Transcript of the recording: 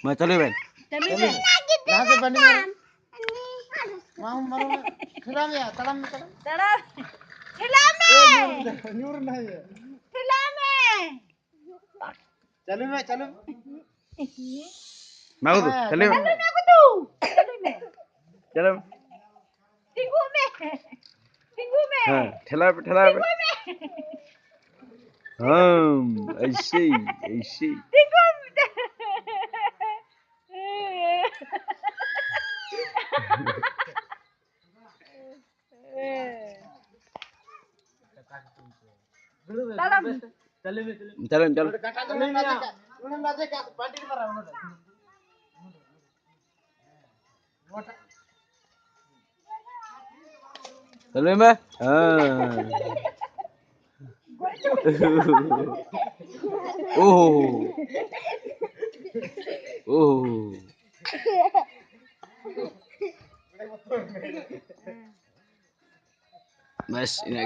मैं चलो बहन यहाँ से बंडी मारो वहाँ मारो खिला में तड़म में खिला में नूर नहीं है खिला में चलो मैं को चलो चलो टिंगू में हाँ ठेला पे हाँ ऐसे टिंगू चलो मैं हाँ ओह बस